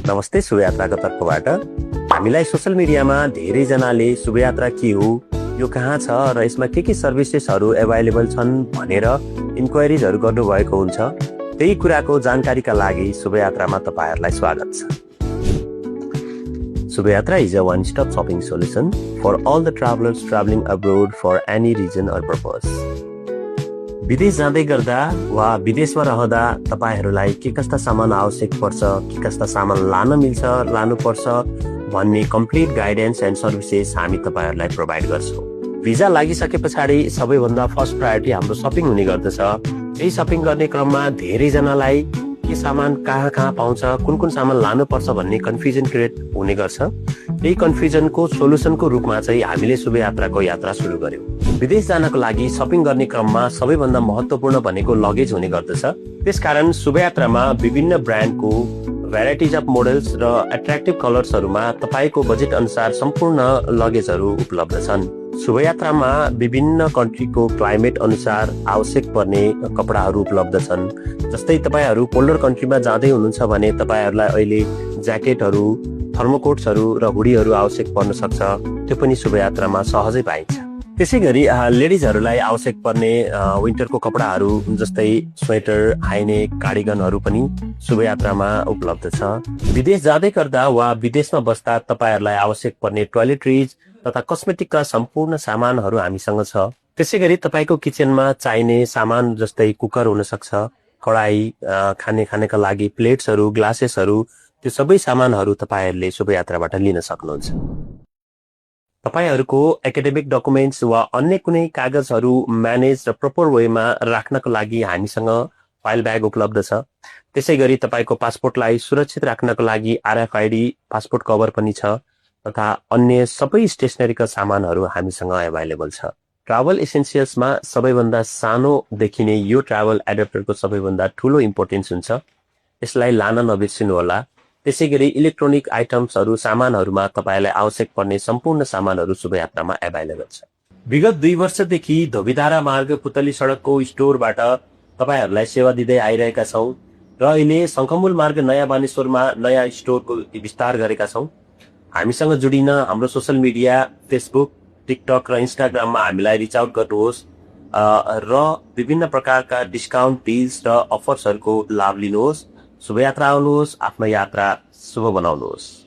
नमस्ते शुभयात्राको तर्फबाट हामीलाई सोशल मिडियामा धेरैजनाले शुभयात्रा के हो, यो कहाँ छ र यसमा के सर्भिसेसहरू एभाइलेबल छन् भनेर इन्क्वायरिजहरू गर्नुभएको हुन्छ। त्यही कुराको जानकारीका लागि शुभयात्रामा तपाईहरुलाई स्वागत छ। Shubhyatra is a one-stop shopping solution for all the travelers traveling abroad for any reason or purpose. विदेश जाँदै गर्दा वा विदेशमा रहँदा तपाईहरुलाई के कस्ता सामान आवश्यक पर्छ, के कस्ता सामान लान मिल्छ, लानु पर्छ भन्ने कम्प्लिट गाइडेन्स एन्ड सर्भिसेस हामी तपाईहरुलाई प्रोवाइड गर्छौं। भिजा लागिसकेपछि सबैभन्दा फर्स्ट प्रायोरिटी हाम्रो शपिङ हुने गर्दछ। यही शपिङ गर्ने क्रममा धेरै जनालाई के सामान कहाँ पाउँछ, कुन सामान लानु पर्छ भन्ने कन्फ्युजन क्रिएट हुने गर्छ। यही कन्फ्युजनको सोलुसनको रूपमा चाहिँ हामीले शुभयात्राको यात्रा सुरु गर्यौं। विदेश जानको लागि शपिङ गर्ने क्रममा सबैभन्दा महत्त्वपूर्ण भनेको लगेज हुने गर्दछ। त्यसकारण शुभयात्रामा विभिन्न ब्रान्डको भेराइटिज अफ मोडल्स र एट्र्याक्टिभ कलर्सहरुमा तपाईको बजेट अनुसार सम्पूर्ण लगेजहरू उपलब्ध छन्। शुभयात्रामा विभिन्न कन्ट्रीको क्लाइमेट अनुसार आवश्यक पर्ने कपडाहरू उपलब्ध छन्। जस्तै तपाईहरु पोलर कन्ट्रीमा जाँदै हुनुहुन्छ भने तपाईहरुलाई अहिले ज्याकेटहरू, थर्मोकोट्सहरू र हुडीहरू आवश्यक पर्न सक्छ। त्यो पनि शुभयात्रामा सहजै पाइन्छ। त्यसैगरी लेडिजहरूलाई आवश्यक पर्ने विन्टरको कपडाहरू जस्तै स्वेटर, हाइनेक, कार्डिगनहरू पनि शुभयात्रामा उपलब्ध छ। विदेश जाँदै गर्दा वा विदेशमा बस्दा तपाईहरुलाई आवश्यक पर्ने टोयलेटरिज तथा कस्मेटिकका सम्पूर्ण सामानहरू हामीसँग छ। त्यसैगरी तपाईको किचनमा चाहिने सामान जस्तै कुकर हुन सक्छ, कडाई, खानेका लागि प्लेट्सहरू, ग्लासेसहरू, त्यो सबै सामानहरू तपाईहरुले शुभयात्राबाट लिन सक्नुहुन्छ। तपाईहरुको एकाडेमिक डकुमेन्ट्स वा अन्य कुनै कागजहरू म्यानेज र प्रपर वेमा राख्नको लागि हामीसँग फाइल ब्याग उपलब्ध छ। त्यसैगरी तपाईको पासपोर्टलाई सुरक्षित राख्नको लागि RFID पासपोर्ट कभर पनि छ तथा अन्य सबै स्टेशनरीका सामानहरू हामीसँग अभाइलेबल छ। ट्राभल एसेन्शियल्समा सबैभन्दा सानो देखिने यो ट्राभल एडाप्टरको सबैभन्दा ठूलो इम्पोर्टेन्स हुन्छ। यसलाई लान नबिर्सिनु होला। त्यसैगरी इलेक्ट्रोनिक आइटम्सहरू, सामानहरूमा तपाईलाई आवश्यक पर्ने सम्पूर्ण सामानहरू शुभयात्रामा अभाइलेबल छ। विगत 2 वर्षदेखि धोबीधारा मार्ग पुतली सडकको स्टोरबाट तपाईहरुलाई सेवा दिँदै आइरहेका छौं र अहिले शंखमूल मार्ग नयाँ बानेश्वरमा नयाँ स्टोरको विस्तार गरेका छौं। हामीसँग जुडिन हाम्रो सोशल मिडिया फेसबुक, टिकटक र इन्स्टाग्राममा हामीलाई रिच आउट गर्नुहोस् र विभिन्न प्रकारका डिस्काउन्ट डिल्स र अफर्सहरूको लाभ लिनुहोस्। शुभयात्रा आउनुहोस्, आफ्नो यात्रा शुभ बनाउनुहोस्।